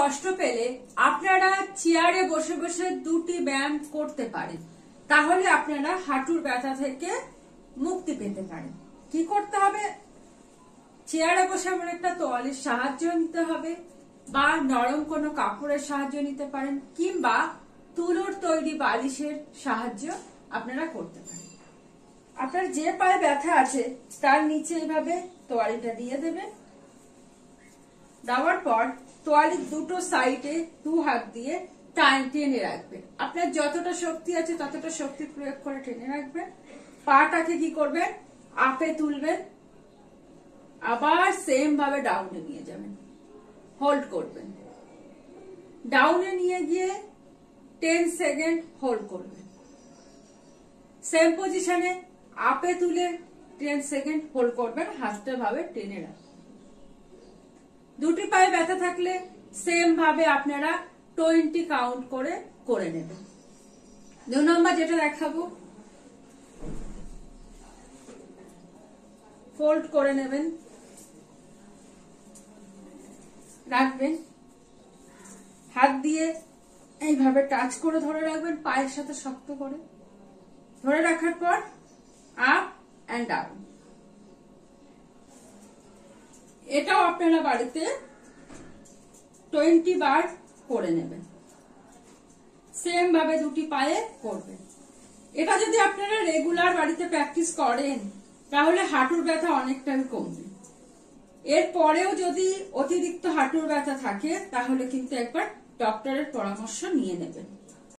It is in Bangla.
কষ্ট পেলে আপনারা চেয়ারে বসে বসে দুটি ব্যায়াম করতে পারেন, তাহলে আপনারা হাঁটুর ব্যথা থেকে মুক্তি পেতে পারেন। কি করতে হবে? চেয়ারে বসে এমন একটা তোয়ালের সাহায্য নিতে হবে, বা নরম কোনো কাপড়ের সাহায্য নিতে পারেন, কিংবা তুলোর তৈরি বালিশের সাহায্য আপনারা করতে পারেন। আপনার যে পায়ে ব্যথা আছে তার নিচে এইভাবে তোয়ালিটা দিয়ে দেবেন। দেওয়ার পর তোয়ালির দুটো সাইডে দু হাত দিয়ে টেনে রাখবেন। আপনার যতটা শক্তি আছে ততটা শক্তি প্রয়োগ করে টেনে রাখবেন। পাটাকে কি করবেন? আপে তুলবেন, আবার সেম ভাবে ডাউনে নিয়ে যাবেন, হোল্ড করবেন। ডাউনে নিয়ে গিয়ে 10 সেকেন্ড হোল্ড করবেন। সেম পজিশনে আপে তুলে 10 সেকেন্ড হোল্ড করবেন, হাতটা ভাবে টেনে রাখবেন। দুটি পায়ে ব্যথা থাকলে সেম ভাবে আপনারা 20 কাউন্ট করে নেবেন। 2 নম্বর যেটা দেখাবো, ফোল্ড করে নেবেন, রাখবেন, হাত দিয়ে এইভাবে টাচ করে ধরে রাখবেন, পায়ের সাথে শক্ত করে ধরে রাখার পর আপ এন্ড ডাউন। এটাও আপনারা বাড়িতে 20 বার করে নেবেন। সেম ভাবে দুটি পায়ে করবেন। এটা যদি আপনারা রেগুলার বাড়িতে প্র্যাকটিস করেন তাহলে হাঁটুর ব্যথা অনেকটাই কমবে। এরপরেও যদি অতিরিক্ত হাঁটুর ব্যথা থাকে তাহলে কিন্তু একবার ডক্টরের পরামর্শ নিয়ে নেবেন।